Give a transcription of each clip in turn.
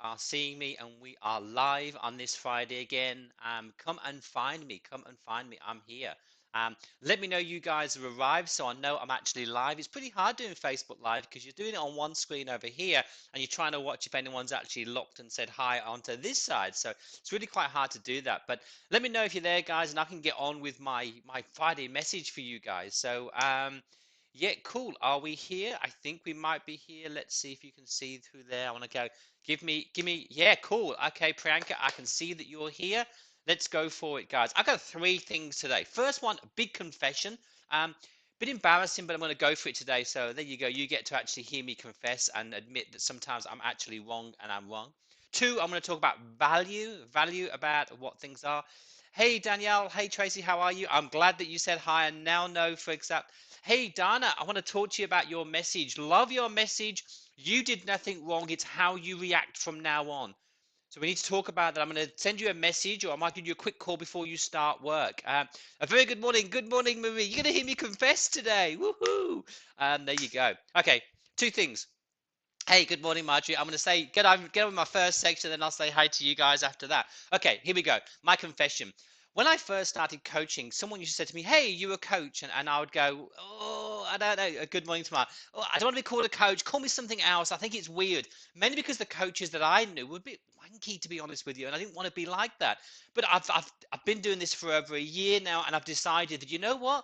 are seeing me and we are live on this Friday again. Come and find me. Come and find me. I'm here. Let me know you guys have arrived so I know I'm actually live. It's pretty hard doing Facebook Live because you're doing it on one screen over here and you're trying to watch if anyone's actually locked and said hi onto this side. So it's really quite hard to do that. But let me know if you're there, guys, and I can get on with my Friday message for you guys. So, yeah, cool. Are we here? I think we might be here. Let's see if you can see through there. I want to go. Give me. Yeah, cool. Okay, Priyanka, I can see that you're here. Let's go for it, guys. I got three things today. First one, a big confession. Bit embarrassing, but I'm going to go for it today. So there you go. You get to actually hear me confess and admit that sometimes I'm actually wrong and I'm wrong. Two, I'm going to talk about value about what things are. Hey, Danielle. Hey, Tracy. How are you? I'm glad that you said hi and now know for example. Hey, Dana, I want to talk to you about your message. Love your message. You did nothing wrong. It's how you react from now on. So we need to talk about that. I'm going to send you a message, or I might give you a quick call before you start work. A very good morning. Good morning, Marie. You're going to hear me confess today. Woohoo! There you go. Okay, two things. Hey, good morning, Marjorie. I'm going to say, get on with my first section, then I'll say hi to you guys after that. Okay, here we go. My confession. When I first started coaching, someone used to say to me, hey, you a coach? And I would go, oh, I don't know. Good morning, tomorrow. Oh, I don't want to be called a coach. Call me something else. I think it's weird. Mainly because the coaches that I knew were a bit wanky, to be honest with you. And I didn't want to be like that. But I've been doing this for over a year now, and I've decided that, you know what?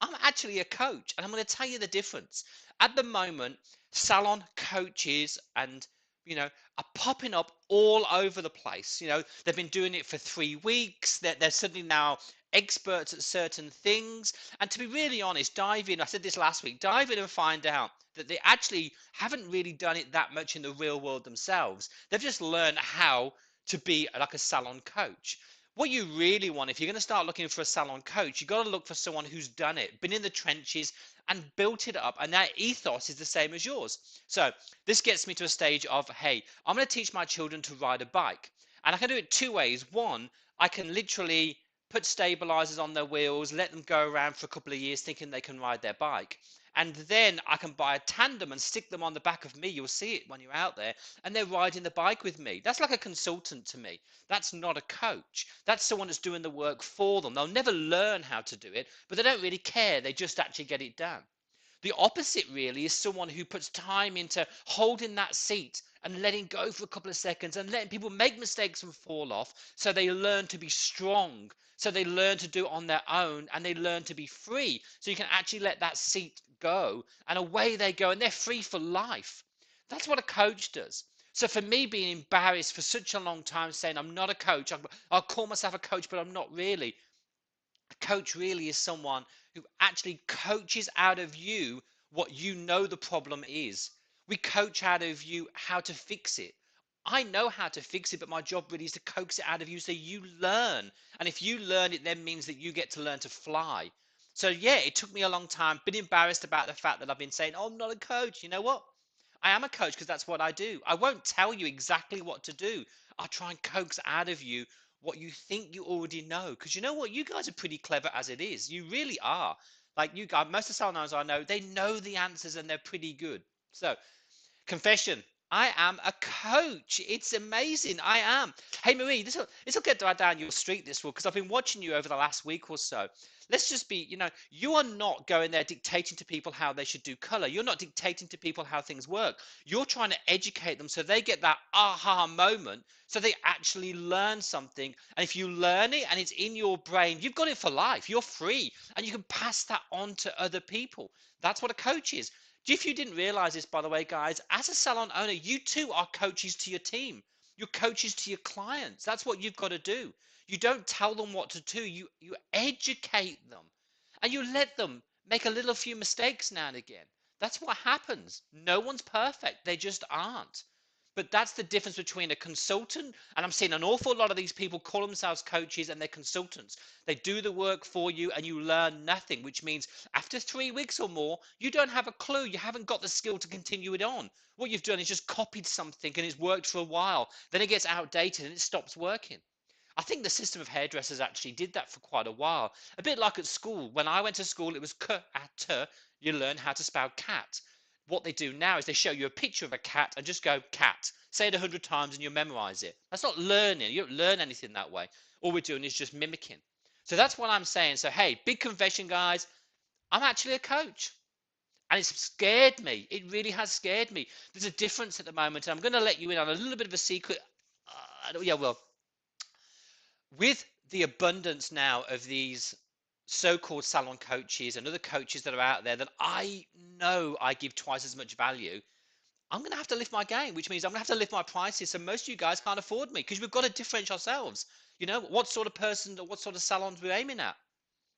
I'm actually a coach, and I'm going to tell you the difference. At the moment, salon coaches and are popping up all over the place. They've been doing it for 3 weeks. They're suddenly now experts at certain things. And to be really honest, dive in. I said this last week. Dive in and find out that they actually haven't really done it that much in the real world themselves. They've just learned how to be like a salon coach. What you really want, if you're going to start looking for a salon coach, you've got to look for someone who's done it, been in the trenches, and built it up, and that ethos is the same as yours. So this gets me to a stage of, hey, I'm going to teach my children to ride a bike, and I can do it two ways. One, I can literally put stabilizers on their wheels, let them go around for a couple of years thinking they can ride their bike, and then I can buy a tandem and stick them on the back of me. You'll see it when you're out there, and they're riding the bike with me. That's like a consultant to me. That's not a coach. That's someone that's doing the work for them. They'll never learn how to do it, but they don't really care. They just actually get it done. The opposite really is someone who puts time into holding that seat and letting go for a couple of seconds and letting people make mistakes and fall off so they learn to be strong, so they learn to do it on their own and they learn to be free. So you can actually let that seat go and away they go and they're free for life. That's what a coach does. So for me being embarrassed for such a long time saying I'm not a coach, I'll call myself a coach, but I'm not really. A coach really is someone who actually coaches out of you what you know the problem is. We coach out of you how to fix it. I know how to fix it, but my job really is to coax it out of you so you learn. And if you learn, it then means that you get to learn to fly. So yeah, it took me a long time. Been embarrassed about the fact that I've been saying, "Oh, I'm not a coach." You know what? I am a coach because that's what I do. I won't tell you exactly what to do. I'll try and coax out of you what you think you already know. Because you know what? You guys are pretty clever as it is. You really are. Like you guys, most of the salons I know, they know the answers and they're pretty good. So confession. I am a coach. It's amazing. I am. Hey Marie, this will get right down your street. This will, because I've been watching you over the last week or so. Let's just be, you are not going there dictating to people how they should do color. You're not dictating to people how things work. You're trying to educate them so they get that aha moment, so they actually learn something. And if you learn it and it's in your brain, you've got it for life. You're free, and you can pass that on to other people. That's what a coach is. If you didn't realize this, by the way, guys, as a salon owner, you too are coaches to your team. You're coaches to your clients. That's what you've got to do. You don't tell them what to do. You educate them, and you let them make a little few mistakes now and again. That's what happens. No one's perfect. They just aren't. But that's the difference between a consultant, and I'm seeing an awful lot of these people call themselves coaches and they're consultants. They do the work for you and you learn nothing, which means after 3 weeks or more, you don't have a clue. You haven't got the skill to continue it on. What you've done is just copied something and it's worked for a while. Then it gets outdated and it stops working. I think the system of hairdressers actually did that for quite a while. A bit like at school. When I went to school, it was k a t. You learn how to spell cat. What they do now is they show you a picture of a cat and just go cat. Say it 100 times and you'll memorize it. That's not learning. You don't learn anything that way. All we're doing is just mimicking. So that's what I'm saying. So hey, big confession, guys. I'm actually a coach. And it's scared me. It really has scared me. There's a difference at the moment. And I'm going to let you in on a little bit of a secret. Yeah, well, with the abundance now of these so-called salon coaches and other coaches that are out there that I know I give twice as much value, I'm going to have to lift my game, which means I'm going to have to lift my prices. So most of you guys can't afford me because we've got to differentiate ourselves. You know, what sort of person or what sort of salons we're aiming at.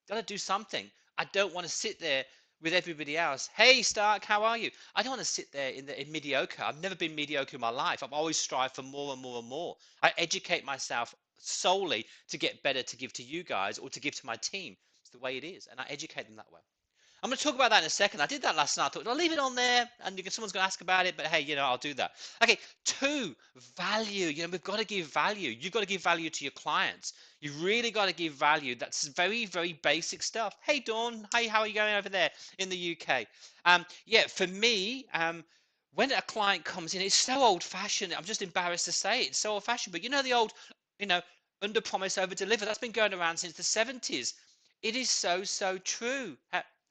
Got to do something. I don't want to sit there with everybody else. Hey, Stark, how are you? I don't want to sit there in mediocre. I've never been mediocre in my life. I've always strived for more and more and more. I educate myself solely to get better to give to you guys or to give to my team. It's the way it is, and I educate them that way. I'm going to talk about that in a second. I did that last night. I thought, I'll leave it on there, and someone's going to ask about it, but hey, I'll do that. Okay, two, value. We've got to give value. You've got to give value to your clients. You've really got to give value. That's very, very basic stuff. Hey, Dawn. Hey, how are you going over there in the UK? Yeah, for me, when a client comes in, it's so old-fashioned. I'm just embarrassed to say it. It's so old-fashioned. But the old, you know, under promise, over deliver. That's been going around since the 70s. It is so, so true.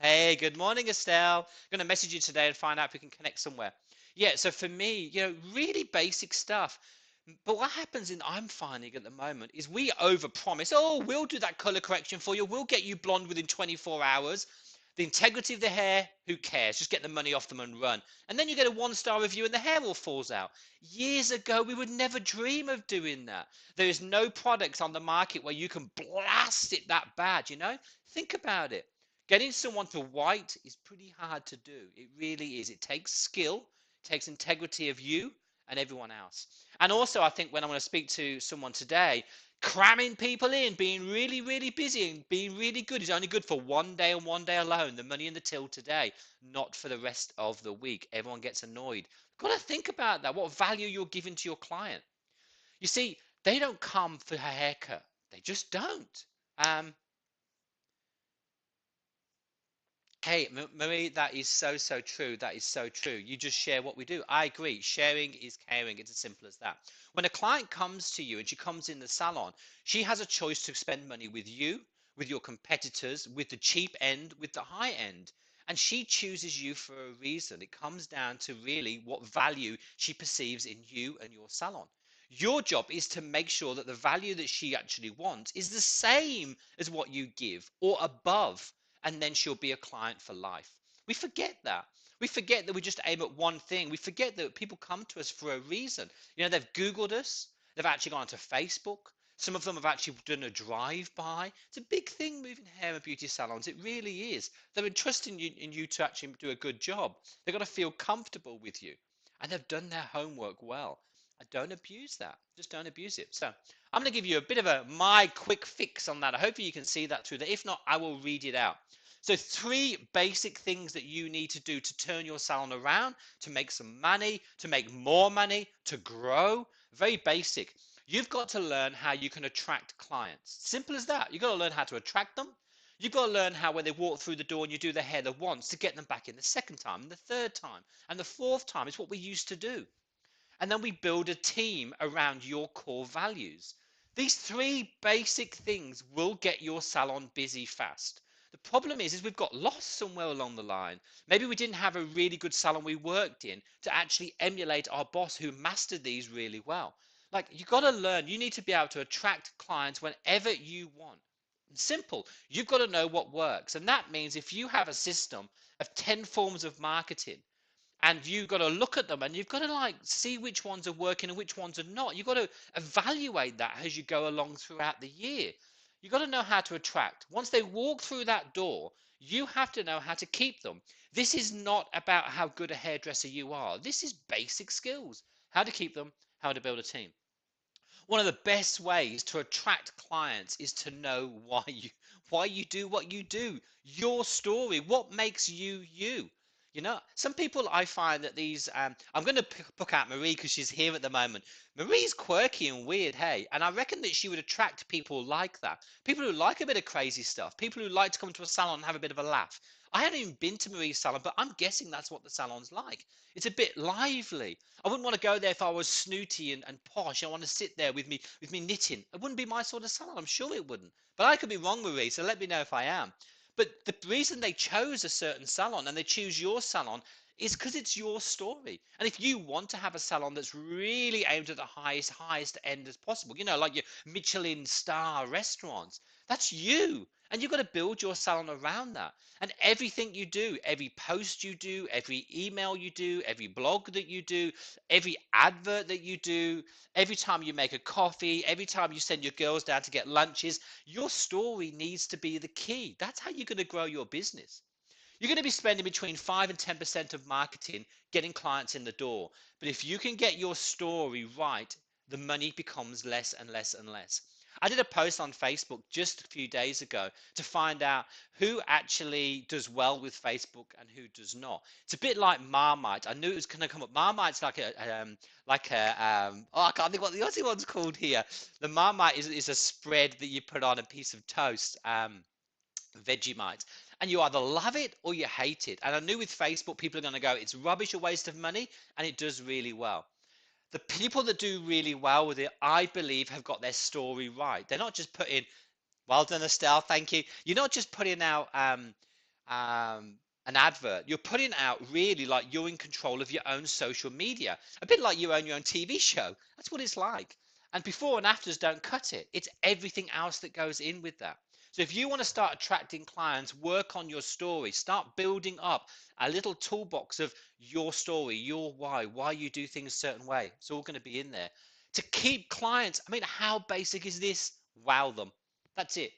Hey, good morning, Estelle. I'm going to message you today and find out if we can connect somewhere. Yeah, so for me, really basic stuff. But what happens I'm finding at the moment is we overpromise. Oh, we'll do that color correction for you. We'll get you blonde within 24 hours. The integrity of the hair, who cares? Just get the money off them and run. And then you get a 1-star review and the hair all falls out. Years ago, we would never dream of doing that. There is no products on the market where you can blast it that bad. Think about it. Getting someone to white is pretty hard to do. It really is. It takes skill, it takes integrity of you and everyone else. And also, I think when I'm going to speak to someone today, cramming people in, being really, really busy and being really good is only good for one day and one day alone. The money in the till today, not for the rest of the week. Everyone gets annoyed. Got to think about that. What value you're giving to your client. You see, they don't come for a haircut. They just don't. Um, Hey, Marie, that is so, so true. That is so true. You just share what we do. I agree. Sharing is caring. It's as simple as that. When a client comes to you and she comes in the salon, she has a choice to spend money with you, with your competitors, with the cheap end, with the high end. And she chooses you for a reason. It comes down to really what value she perceives in you and your salon. Your job is to make sure that the value that she actually wants is the same as what you give or above, and then she'll be a client for life. We forget that. We forget that we just aim at one thing. We forget that people come to us for a reason. They've Googled us, they've actually gone to Facebook. Some of them have actually done a drive-by. It's a big thing moving hair and beauty salons. It really is. They're entrusting in you to actually do a good job. They've got to feel comfortable with you. And they've done their homework well. I don't abuse that. Just don't abuse it. So I'm going to give you a bit of my quick fix on that. Hopefully you can see that through there. If not, I will read it out. So 3 basic things that you need to do to turn your salon around, to make some money, to make more money, to grow. Very basic. You've got to learn how you can attract clients. Simple as that. You've got to learn how to attract them. You've got to learn how when they walk through the door and you do their hair the once to get them back in the second time, and the third time, and the fourth time. It's what we used to do. And then we build a team around your core values. These 3 basic things will get your salon busy fast. The problem is we've got lost somewhere along the line. Maybe we didn't have a really good salon we worked in to actually emulate our boss who mastered these really well. Like, you got to learn. You need to be able to attract clients whenever you want. Simple. You've got to know what works. And that means if you have a system of 10 forms of marketing, and you've got to look at them and you've got to see which ones are working and which ones are not. You've got to evaluate that as you go along throughout the year. You've got to know how to attract. Once they walk through that door, you have to know how to keep them. This is not about how good a hairdresser you are. This is basic skills. How to keep them, how to build a team. One of the best ways to attract clients is to know why you do what you do. Your story, what makes you you. Some people, I find that I'm going to pick out Marie because she's here at the moment. Marie's quirky and weird, hey, and I reckon that she would attract people like that. People who like a bit of crazy stuff, people who like to come to a salon and have a bit of a laugh. I haven't even been to Marie's salon, but I'm guessing that's what the salon's like. It's a bit lively. I wouldn't want to go there if I was snooty and posh. I want to sit there with me knitting. It wouldn't be my sort of salon. I'm sure it wouldn't. But I could be wrong, Marie, so let me know if I am. But the reason they chose a certain salon and they choose your salon is because it's your story. And if you want to have a salon that's really aimed at the highest end as possible, like your Michelin star restaurants, that's you. And you've got to build your salon around that. And everything you do, every post you do, every email you do, every blog that you do, every advert that you do, every time you make a coffee, every time you send your girls down to get lunches, your story needs to be the key. That's how you're going to grow your business. You're going to be spending between 5 and 10% of marketing getting clients in the door. But if you can get your story right, the money becomes less and less and less. I did a post on Facebook just a few days ago to find out who actually does well with Facebook and who does not. It's a bit like Marmite. I knew it was going to come up. Marmite's oh, I can't think what the Aussie one's called here. The Marmite is a spread that you put on a piece of toast. Vegemite, and you either love it or you hate it. And I knew with Facebook, people are going to go, it's rubbish, a waste of money, and it does really well. The people that do really well with it, I believe, have got their story right. They're not just putting, well done, Estelle, thank you. You're not just putting out um, an advert. You're putting out really like you're in control of your own social media, a bit like you own your own TV show. That's what it's like. And before and afters don't cut it. It's everything else that goes in with that. So if you want to start attracting clients, work on your story. Start building up a little toolbox of your story, your why you do things a certain way. It's all going to be in there. To keep clients, I mean, how basic is this? Wow them. That's it.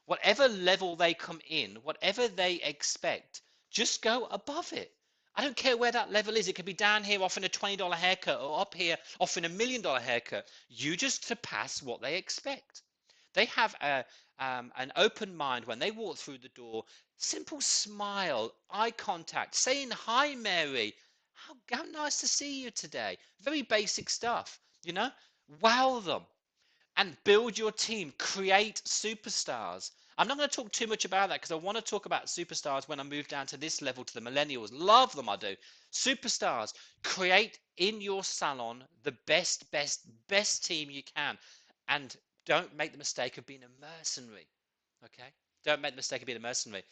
Whatever level they come in, whatever they expect, just go above it. I don't care where that level is. It could be down here offering a $20 haircut or up here offering $1 million haircut. You just surpass what they expect. They have an open mind when they walk through the door. Simple smile, eye contact, saying hi, Mary. How nice to see you today. Very basic stuff, you know. Wow them and build your team. Create superstars. I'm not going to talk too much about that because I want to talk about superstars when I move down to this level to the millennials. Love them, I do. Superstars. Create in your salon the best team you can. And don't make the mistake of being a mercenary. Okay? Don't make the mistake of being a mercenary.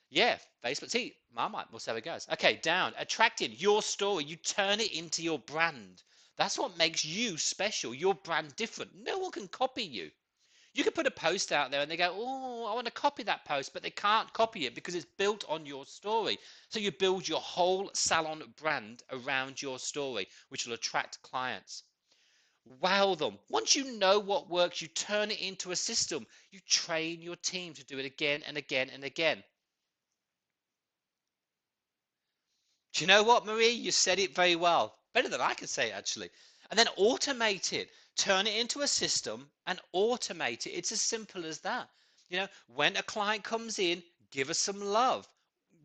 Yeah, Facebook. See, Marmite. We'll see how it goes. Okay, down. Attracting your story. You turn it into your brand. That's what makes you special. Your brand different. No one can copy you. You could put a post out there and they go, oh, I want to copy that post, but they can't copy it because it's built on your story. So you build your whole salon brand around your story, which will attract clients. Wow them. Once you know what works, you turn it into a system. You train your team to do it again and again and again. Do you know what, Marie? You said it very well. Better than I can say it, actually. And then automate it. Turn it into a system and automate it. It's as simple as that. When a client comes in, give us some love.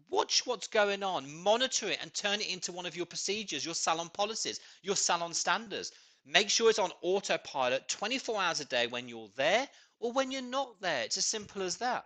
Watch what's going on, monitor it, and turn it into one of your procedures, your salon policies, your salon standards. Make sure it's on autopilot 24 hours a day when you're there or when you're not there. It's as simple as that.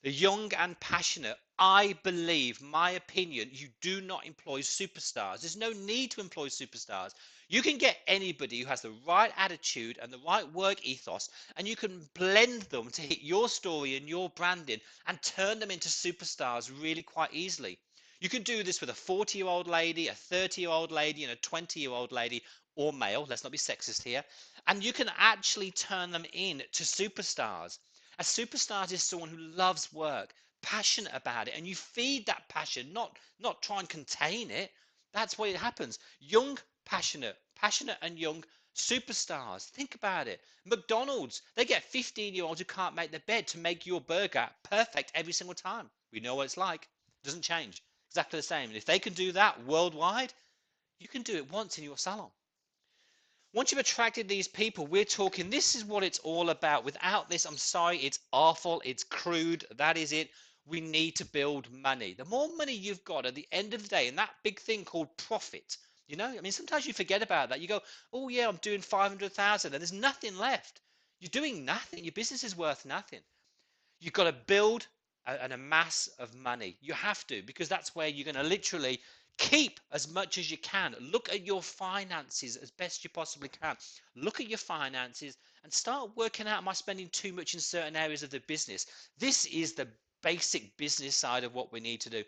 The young and passionate, I believe, my opinion, you do not employ superstars. There's no need to employ superstars. You can get anybody who has the right attitude and the right work ethos, and you can blend them to hit your story and your branding and turn them into superstars really quite easily. You can do this with a 40-year-old lady, a 30-year-old lady, and a 20-year-old lady, or male. Let's not be sexist here. And you can actually turn them in to superstars. A superstar is someone who loves work, passionate about it, and you feed that passion, not try and contain it. That's what it happens. Young, passionate and young superstars. Think about it. McDonald's, they get 15-year-olds who can't make their bed to make your burger perfect every single time. We know what it's like. It doesn't change. Exactly the same. And if they can do that worldwide, you can do it once in your salon. Once you've attracted these people, we're talking, this is what it's all about. Without this, I'm sorry, it's awful, it's crude, that is it. We need to build money. The more money you've got at the end of the day, and that big thing called profit, I mean, sometimes you forget about that. You go, oh yeah, I'm doing 500,000 and there's nothing left. You're doing nothing. Your business is worth nothing. You've got to build and a mass of money. You have to, because that's where you're going to literally keep as much as you can. Look at your finances as best you possibly can. Look at your finances and start working out, am I spending too much in certain areas of the business? This is the basic business side of what we need to do.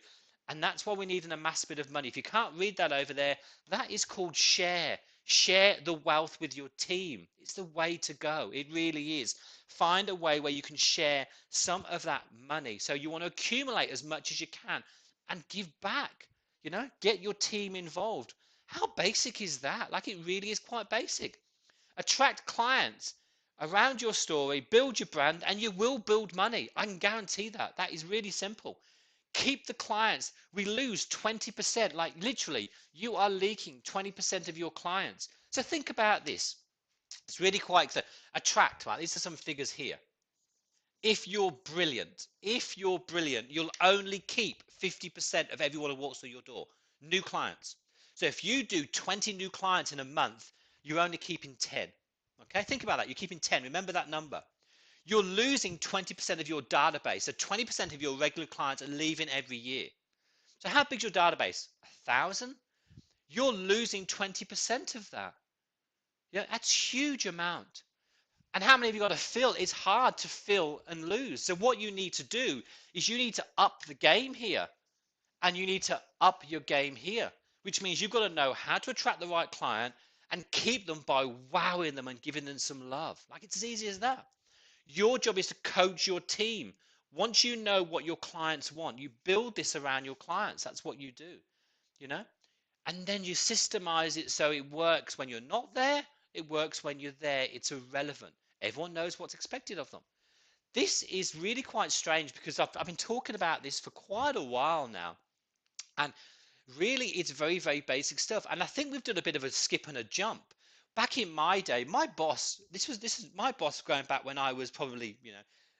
And that's why we need an amass bit of money. If you can't read that over there, that is called share. Share the wealth with your team. It's the way to go. It really is. Find a way where you can share some of that money. So you want to accumulate as much as you can and give back. Get your team involved. How basic is that? Like, it really is quite basic. Attract clients around your story, build your brand, and you will build money. I can guarantee that. That is really simple. Keep the clients. We lose 20%. Like, literally, you are leaking 20% of your clients. So think about this. It's really quite clear. Attract, right? These are some figures here. If you're brilliant, you'll only keep 50% of everyone who walks through your door. New clients. So if you do 20 new clients in a month, you're only keeping 10. Okay, think about that. You're keeping 10. Remember that number. You're losing 20% of your database. So 20% of your regular clients are leaving every year. So how big's your database? 1,000? You're losing 20% of that. Yeah, that's a huge amount. And how many have you got to fill? It's hard to fill and lose. So what you need to do is you need to up the game here, and you need to up your game here, which means you've got to know how to attract the right client and keep them by wowing them and giving them some love. Like, it's as easy as that. Your job is to coach your team. Once you know what your clients want, you build this around your clients. That's what you do, you know? And then you systemize it so it works when you're not there. It works when you're there. It's irrelevant. Everyone knows what's expected of them. This is really quite strange because I've been talking about this for quite a while now. And really, it's very, very basic stuff. And I think we've done a bit of a skip and a jump. Back in my day, my boss, this is my boss going back when I was probably,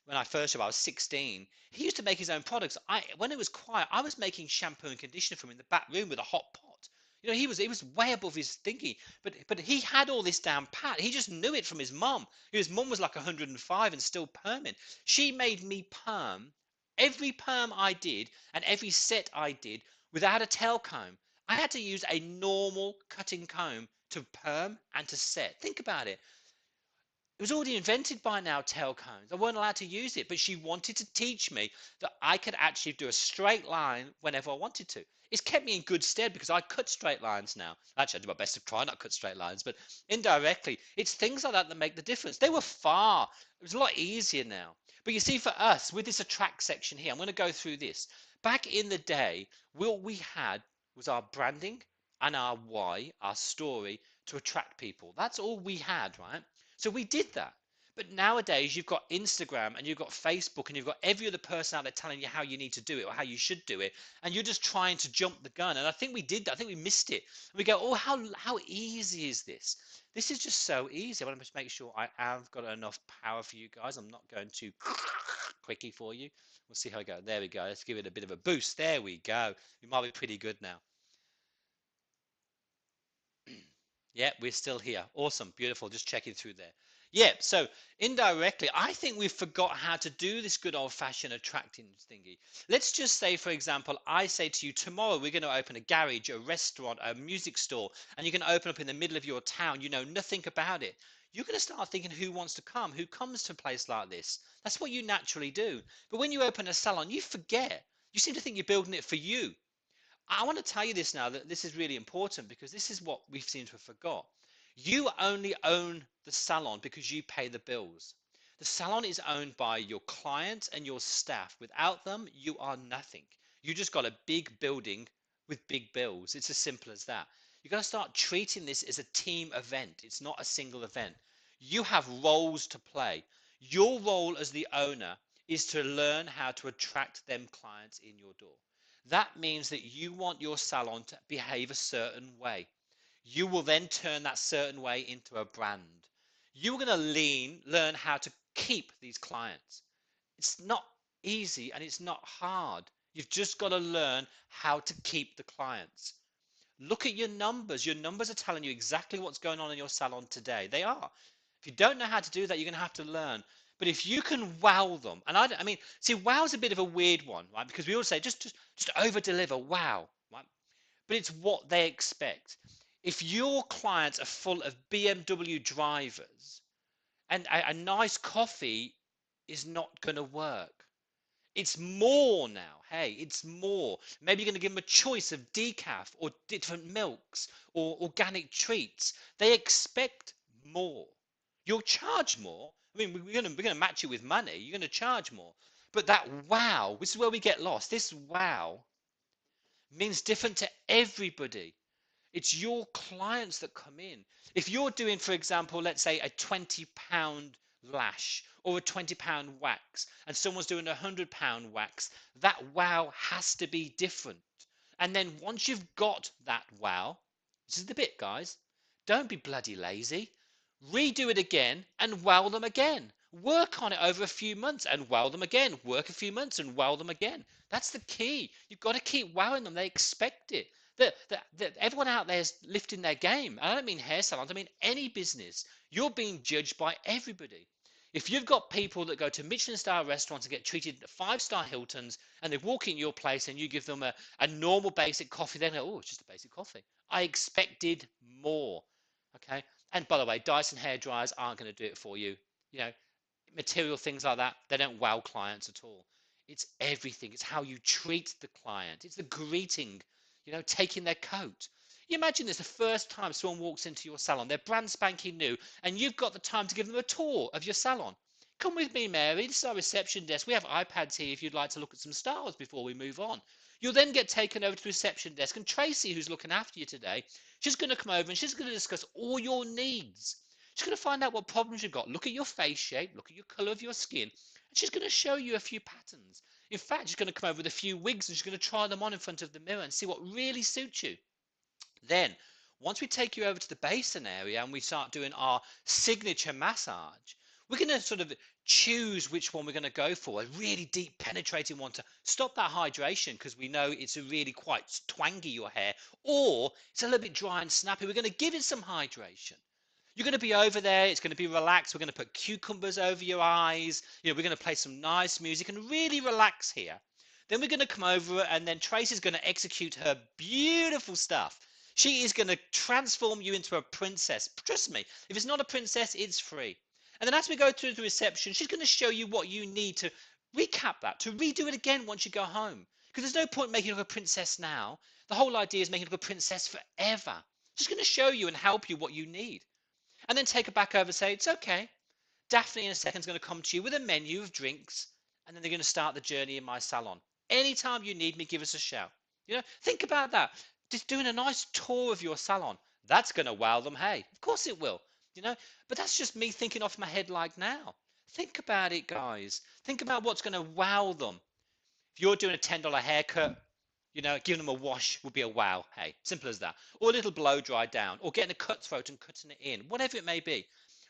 when I first job, I was 16. He used to make his own products. When it was quiet, I was making shampoo and conditioner for him in the back room with a hot pot. He was way above his thinking, but he had all this down pat. He just knew it from his mum. His mum was like 105 and still perming. She made me perm every perm I did and every set I did without a tail comb. I had to use a normal cutting comb to perm and to set. Think about it. It was already invented by now, tail cones. I weren't allowed to use it, but she wanted to teach me that I could actually do a straight line whenever I wanted to. It's kept me in good stead because I cut straight lines now. Actually, I do my best to try not to cut straight lines, but indirectly, it's things like that that make the difference. It was a lot easier now. But you see, for us, with this attract section here, I'm going to go through this. Back in the day, what we had was our branding and our why, our story, to attract people. That's all we had, right? So we did that. But nowadays, you've got Instagram and you've got Facebook and you've got every other person out there telling you how you need to do it or how you should do it. And you're just trying to jump the gun. And I think we did that. I think we missed it. And we go, oh, how easy is this? This is just so easy. I want to just make sure I have got enough power for you guys. I'm not going to quickie for you. We'll see how we go. There we go. Let's give it a bit of a boost. There we go. We might be pretty good now. Yeah, we're still here. Awesome. Beautiful. Just checking through there. Yeah, so indirectly, I think we've forgot how to do this good old-fashioned attracting thingy. Let's just say, for example, I say to you, tomorrow we're going to open a garage, a restaurant, a music store, and you're going to open up in the middle of your town. You know nothing about it. You're going to start thinking, who wants to come? Who comes to a place like this? That's what you naturally do. But when you open a salon, you forget. You seem to think you're building it for you. I want to tell you this now, that this is really important because this is what we seem to have forgot. You only own the salon because you pay the bills. The salon is owned by your clients and your staff. Without them, you are nothing. You just got a big building with big bills. It's as simple as that. You've got to start treating this as a team event. It's not a single event. You have roles to play. Your role as the owner is to learn how to attract them clients in your door. That means that you want your salon to behave a certain way. You will then turn that certain way into a brand. You're going to learn how to keep these clients. It's not easy and it's not hard. You've just got to learn how to keep the clients. Look at your numbers. Your numbers are telling you exactly what's going on in your salon today. They are. If you don't know how to do that, you're going to have to learn. But if you can wow them, and I mean, see, wow is a bit of a weird one, right? Because we all say just over deliver, wow, right? But it's what they expect. If your clients are full of BMW drivers, and a nice coffee is not going to work. It's more now. Hey, it's more. Maybe you're going to give them a choice of decaf or different milks or organic treats. They expect more. You'll charge more. I mean, we're going to match it with money. You're going to charge more. But that wow, this is where we get lost. This wow means different to everybody. It's your clients that come in. If you're doing, for example, let's say a £20 lash or a £20 wax, and someone's doing a £100 wax, that wow has to be different. And then once you've got that wow, this is the bit, guys. Don't be bloody lazy. Redo it again and wow them again. Work on it over a few months and wow them again. Work a few months and wow them again. That's the key. You've got to keep wowing them. They expect it. Everyone out there is lifting their game. I don't mean hair salons. I mean any business. You're being judged by everybody. If you've got people that go to Michelin star restaurants and get treated at five-star Hiltons, and they walk in your place and you give them a normal basic coffee, they go, oh, it's just a basic coffee. I expected more. Okay. And by the way, Dyson hair dryers aren't going to do it for you. You know, material things like that, they don't wow clients at all. It's everything. It's how you treat the client. It's the greeting, taking their coat. You imagine this the first time someone walks into your salon, they're brand spanking new, and you've got the time to give them a tour of your salon. Come with me, Mary. This is our reception desk. We have iPads here if you'd like to look at some styles before we move on. You'll then get taken over to the reception desk, and Tracy, who's looking after you today, she's going to come over and she's going to discuss all your needs. She's going to find out what problems you've got. Look at your face shape, look at your colour of your skin, and she's going to show you a few patterns. In fact, she's going to come over with a few wigs and she's going to try them on in front of the mirror and see what really suits you. Then, once we take you over to the basin area and we start doing our signature massage, we're going to sort of choose which one we're going to go for. A really deep, penetrating one to stop that hydration because we know it's a really quite twangy, your hair, or it's a little bit dry and snappy. We're going to give it some hydration. You're going to be over there. It's going to be relaxed. We're going to put cucumbers over your eyes. We're going to play some nice music and really relax here. Then we're going to come over and then Tracy's going to execute her beautiful stuff. She is going to transform you into a princess. Trust me, if it's not a princess, it's free. And then as we go through the reception, she's going to show you what you need to recap that, to redo it again once you go home. Because there's no point making her a princess now. The whole idea is making her a princess forever. She's going to show you and help you what you need. And then take her back over and say, it's okay. Daphne in a second is going to come to you with a menu of drinks, and then they're going to start the journey in my salon. Anytime you need me, give us a shout. Think about that. Just doing a nice tour of your salon. That's going to wow them. Hey, of course it will. But that's just me thinking off my head like now. Think about it, guys. Think about what's going to wow them. If you're doing a $10 haircut, giving them a wash would be a wow. Hey, simple as that. Or a little blow dry down, or getting a cutthroat and cutting it in, whatever it may be.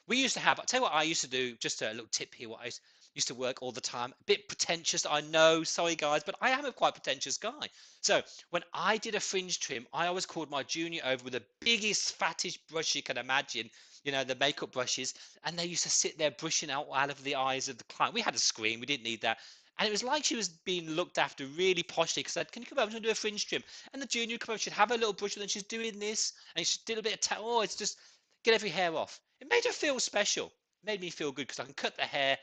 We used to have, I'll tell you what I used to do, just a little tip here, what I used to work all the time. A bit pretentious, I know, sorry guys, but I am a quite pretentious guy. So when I did a fringe trim, I always called my junior over with the biggest, fattest brush you can imagine, the makeup brushes, and they used to sit there brushing out of the eyes of the client. We had a screen, we didn't need that. And it was like she was being looked after really poshly because I said, can you come over and do a fringe trim? And the junior would come over, she'd have her little brush and then she's doing this and she did a bit of, oh, it's just get every hair off. It made her feel special. It made me feel good because I can cut the hair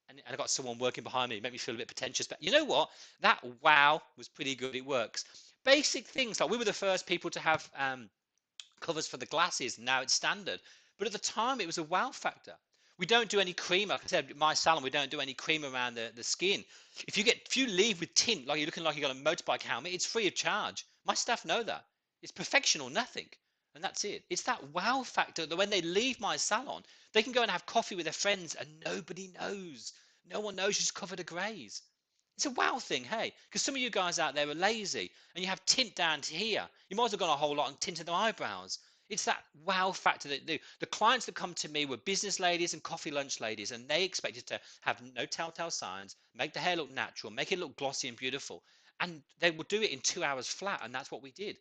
and I got someone working behind me. It made me feel a bit pretentious. But you know what? That wow was pretty good. It works. Basic things like we were the first people to have covers for the glasses. Now it's standard. But at the time, it was a wow factor. We don't do any cream. Like I said, at my salon, we don't do any cream around the skin. If you leave with tint, like you're looking like you got a motorbike helmet, it's free of charge. My staff know that. It's perfection or nothing. And that's it. It's that wow factor that when they leave my salon, they can go and have coffee with their friends and nobody knows. No one knows she's covered a graze. It's a wow thing, hey, because some of you guys out there are lazy and you have tint down to here. You might as well got a whole lot and tinted their eyebrows. It's that wow factor that do. The clients that come to me were business ladies and coffee lunch ladies, and they expected to have no telltale signs, make the hair look natural, make it look glossy and beautiful. And they would do it in 2 hours flat, and that's what we did.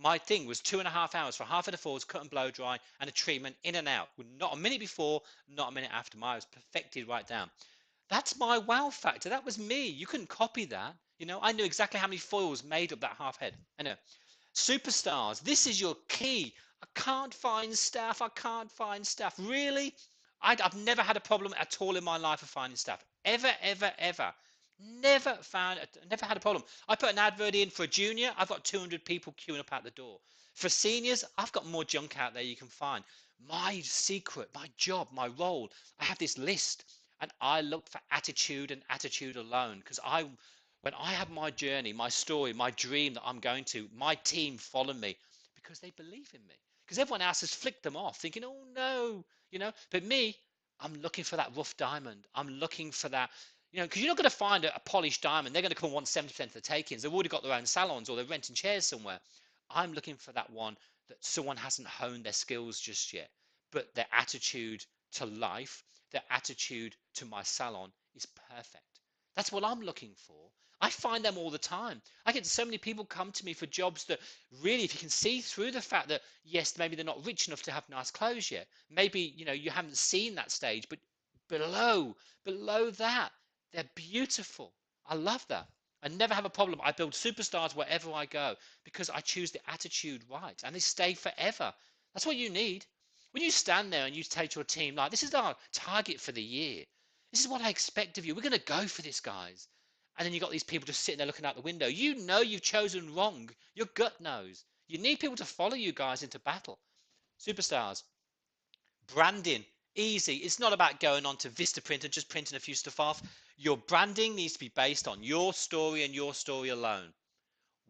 My thing was 2.5 hours for half of the falls, cut and blow dry, and a treatment in and out. Not a minute before, not a minute after. Mine was perfected right down. That's my wow factor. That was me. You couldn't copy that. I knew exactly how many foils made up that half head. I know. Superstars, this is your key. I can't find staff. I can't find staff. Really? I've never had a problem at all in my life of finding staff. Ever, ever, ever. Never had a problem. I put an advert in for a junior. I've got 200 people queuing up out the door. For seniors, I've got more junk out there you can find. My secret, my job, my role, I have this list, and I look for attitude and attitude alone, because when I have my journey, my story, my dream that I'm going to, my team follow me because they believe in me. Because everyone else has flicked them off, thinking, oh no, But me, I'm looking for that rough diamond. I'm looking for that, because you're not going to find a polished diamond. They're going to come and want 70% of the takings. They've already got their own salons or they're renting chairs somewhere. I'm looking for that one that someone hasn't honed their skills just yet, but their attitude to life, their attitude to my salon is perfect. That's what I'm looking for. I find them all the time. I get so many people come to me for jobs that really, if you can see through the fact that, yes, maybe they're not rich enough to have nice clothes yet. Maybe, you haven't seen that stage, but below that, they're beautiful. I love that. I never have a problem. I build superstars wherever I go because I choose the attitude right, and they stay forever. That's what you need. When you stand there and you take your team, like, this is our target for the year. This is what I expect of you. We're going to go for this, guys. And then you got these people just sitting there looking out the window. You know you've chosen wrong. Your gut knows. You need people to follow you guys into battle. Superstars. Branding. Easy. It's not about going on to Vistaprint and just printing a few stuff off. Your branding needs to be based on your story and your story alone.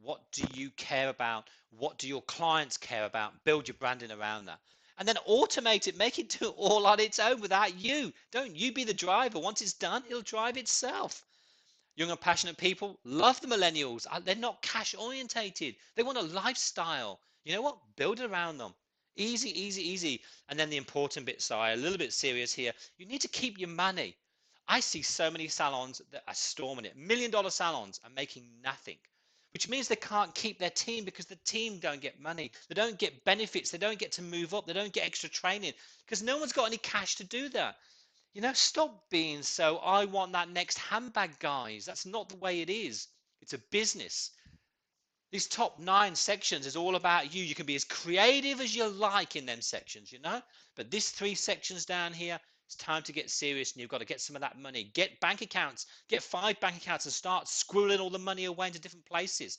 What do you care about? What do your clients care about? Build your branding around that. And then automate it. Make it do it all on its own without you. Don't you be the driver. Once it's done, it'll drive itself. Young and passionate people love the millennials. They're not cash orientated. They want a lifestyle. You know what? Build it around them. Easy, easy, easy. And then the important bit, sorry, a little bit serious here. You need to keep your money. I see so many salons that are storming it. $1 million salons are making nothing, which means they can't keep their team because the team don't get money. They don't get benefits. They don't get to move up. They don't get extra training because no one's got any cash to do that. Stop being so, I want that next handbag, guys. That's not the way it is. It's a business. These top 9 sections is all about you. You can be as creative as you like in them sections, But these 3 sections down here, it's time to get serious and you've got to get some of that money. Get bank accounts. Get 5 bank accounts and start squirreling all the money away into different places.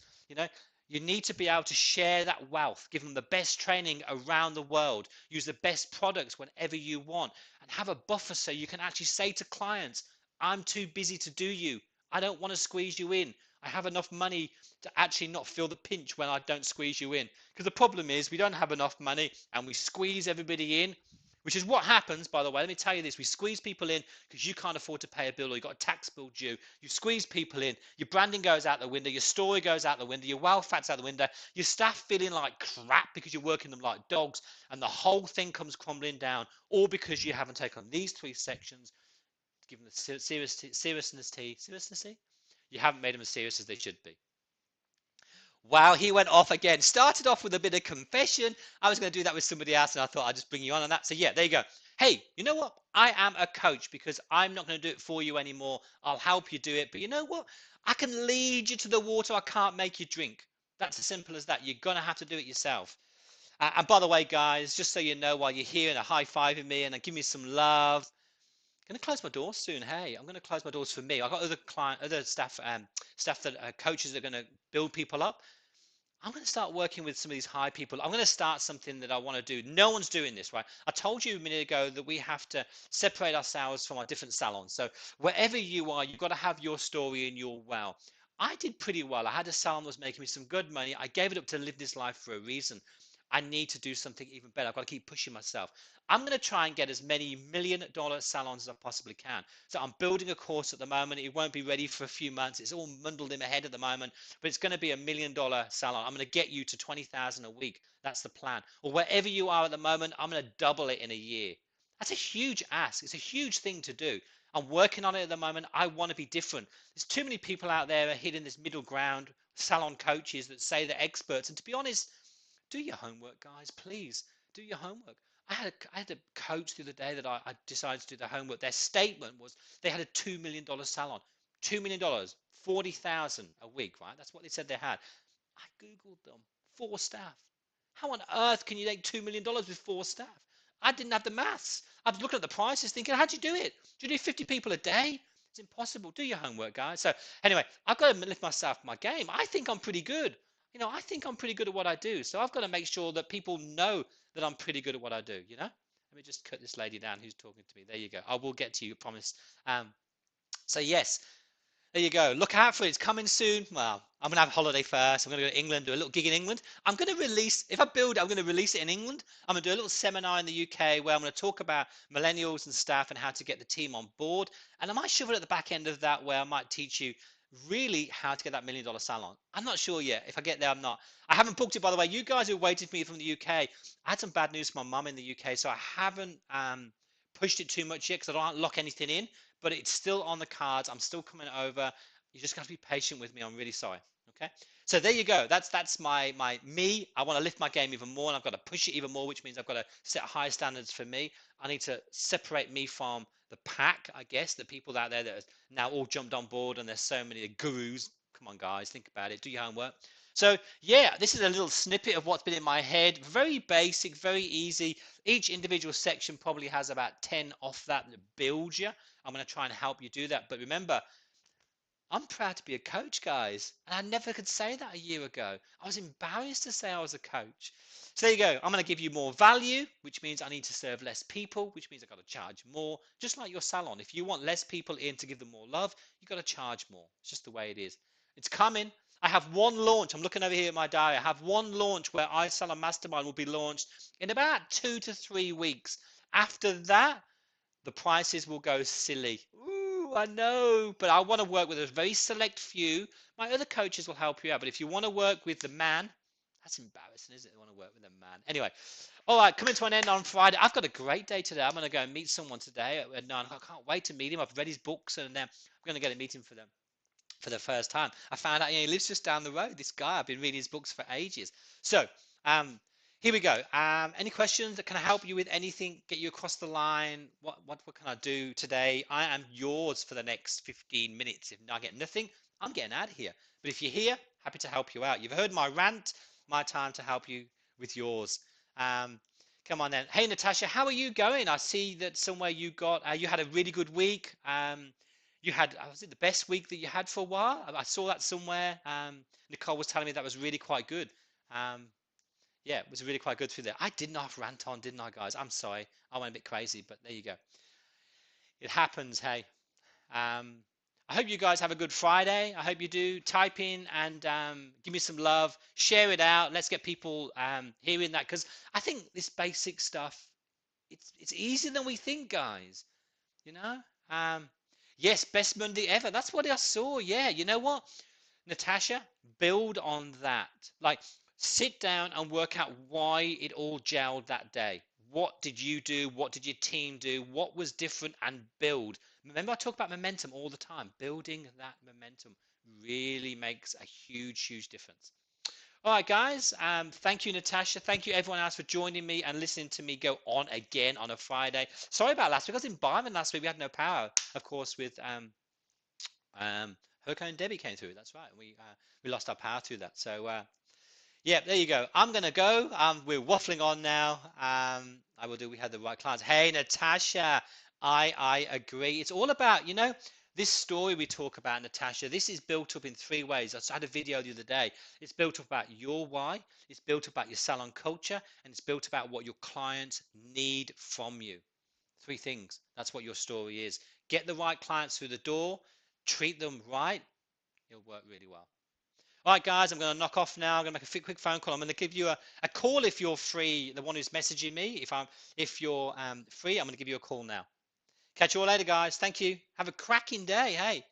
You need to be able to share that wealth, give them the best training around the world, use the best products whenever you want, and have a buffer so you can actually say to clients, I'm too busy to do you. I don't want to squeeze you in. I have enough money to actually not feel the pinch when I don't squeeze you in. Because the problem is we don't have enough money and we squeeze everybody in, which is what happens, by the way. Let me tell you this. We squeeze people in because you can't afford to pay a bill or you've got a tax bill due. You squeeze people in. Your branding goes out the window. Your story goes out the window. Your wealth facts out the window. Your staff feeling like crap because you're working them like dogs. And the whole thing comes crumbling down, all because you haven't taken these 3 sections, given the seriousness. You haven't made them as serious as they should be. Wow, he went off again. Started off with a bit of confession. I was going to do that with somebody else, and I thought I'd just bring you on that. So yeah, there you go. Hey, you know what? I am a coach because I'm not going to do it for you anymore. I'll help you do it. But you know what? I can lead you to the water. I can't make you drink. That's as simple as that. You're going to have to do it yourself. And by the way, guys, just so you know, while you're here and a high-fiving me and give me some love, I'm going to close my doors soon. Hey, I'm going to close my doors for me. I've got other staff that coaches that are going to build people up. I'm going to start working with some of these high people. I'm going to start something that I want to do. No one's doing this, right? I told you a minute ago that we have to separate ourselves from our different salons. So wherever you are, you've got to have your story and your wow. I did pretty well. I had a salon that was making me some good money. I gave it up to live this life for a reason. I need to do something even better. I've got to keep pushing myself. I'm going to try and get as many $1 million salons as I possibly can. So I'm building a course at the moment. It won't be ready for a few months. It's all muddled in my head at the moment, but it's going to be $1 million salon. I'm going to get you to 20,000 a week. That's the plan. Or wherever you are at the moment, I'm going to double it in a year. That's a huge ask. It's a huge thing to do. I'm working on it at the moment. I want to be different. There's too many people out there hitting this middle ground, salon coaches that say they're experts. And to be honest, Do your homework, guys, please. Do your homework. I had a coach the other day that I decided to do the homework. Their statement was they had a $2 million salon. $2 million, 40,000 a week, right? That's what they said they had. I Googled them. 4 staff. How on earth can you make $2 million with 4 staff? I didn't have the maths. I was looking at the prices thinking, how'd you do it? Do you do 50 people a day? It's impossible. Do your homework, guys. So anyway, I've got to lift myself my game. I think I'm pretty good. I think I'm pretty good at what I do. So I've got to make sure that people know that I'm pretty good at what I do. Let me just cut this lady down who's talking to me. There you go. I will get to you, I promise. So yes, there you go. Look out for it. It's coming soon. Well, I'm going to have a holiday first. I'm going to go to England, do a little gig in England. I'm going to release, if I build it, I'm going to release it in England. I'm going to do a little seminar in the UK where I'm going to talk about millennials and staff and how to get the team on board. And I might shove it at the back end of that where I might teach you really how to get that $1 million salon. I'm not sure yet. If I get there, I'm not. I haven't booked it, by the way. You guys who waited for me from the UK, I had some bad news from my mum in the UK, so I haven't pushed it too much yet because I don't lock anything in, but it's still on the cards. I'm still coming over. You just got to be patient with me. I'm really sorry. Okay. So there you go. That's my me. I want to lift my game even more, and I've got to push it even more, which means I've got to set higher standards for me. I need to separate me from the pack, I guess, the people out there that have now all jumped on board, and there's so many gurus. Come on, guys, think about it. Do your homework. So yeah, this is a little snippet of what's been in my head. Very basic, very easy. Each individual section probably has about 10 off that builds you. I'm going to try and help you do that. But remember, I'm proud to be a coach, guys. And I never could say that a year ago. I was embarrassed to say I was a coach. So there you go. I'm going to give you more value, which means I need to serve less people, which means I've got to charge more. Just like your salon. If you want less people in to give them more love, you've got to charge more. It's just the way it is. It's coming. I have one launch. I'm looking over here at my diary. I have one launch where iSalon Mastermind will be launched in about 2 to 3 weeks. After that, the prices will go silly. Ooh, I know, but I want to work with a very select few. My other coaches will help you out, but if you want to work with the man, that's embarrassing, isn't it? I want to work with a man. Anyway, all right, coming to an end on Friday. I've got a great day today. I'm going to go and meet someone today at 9. I can't wait to meet him. I've read his books, and I'm going to get a meeting for them for the first time. I found out he lives just down the road. This guy, I've been reading his books for ages. So, here we go. Any questions? Can I help you with anything? Get you across the line? What can I do today? I am yours for the next 15 minutes. If I get nothing, I'm getting out of here. But if you're here, happy to help you out. You've heard my rant. My time to help you with yours. Come on then. Hey Natasha, how are you going? I see that somewhere you had a really good week. You had, was it the best week that you had for a while? I saw that somewhere. Nicole was telling me that was really quite good. Yeah, it was really quite good through there. I didn't half rant on, didn't I, guys? I'm sorry. I went a bit crazy, but there you go. It happens, hey. I hope you guys have a good Friday. I hope you do. Type in and give me some love. Share it out. Let's get people hearing that, because I think this basic stuff, it's easier than we think, guys. You know? Yes, best Monday ever. That's what I saw. Yeah, you know what? Natasha, build on that. Like, sit down and work out why it all gelled that day. What did you do? What did your team do? What was different? And build. Remember, I talk about momentum all the time. Building that momentum really makes a huge, huge difference. All right, guys. Thank you, Natasha. Thank you, everyone else, for joining me and listening to me go on again on a Friday. Sorry about last week. I was in Byron last week. We had no power, of course, with Herco and Debbie came through. That's right. We lost our power through that. So yeah, there you go. I'm gonna go. We're waffling on now. I will do. We had the right clients. Hey, Natasha. I agree. It's all about, this story we talk about, Natasha. This is built up in 3 ways. I had a video the other day. It's built up about your why. It's built up about your salon culture, and it's built about what your clients need from you. 3 things. That's what your story is. Get the right clients through the door. Treat them right. It'll work really well. All right, guys, I'm going to knock off now. I'm going to make a quick phone call. I'm going to give you a call if you're free. The one who's messaging me, if you're free, I'm going to give you a call now. Catch you all later, guys. Thank you. Have a cracking day. Hey.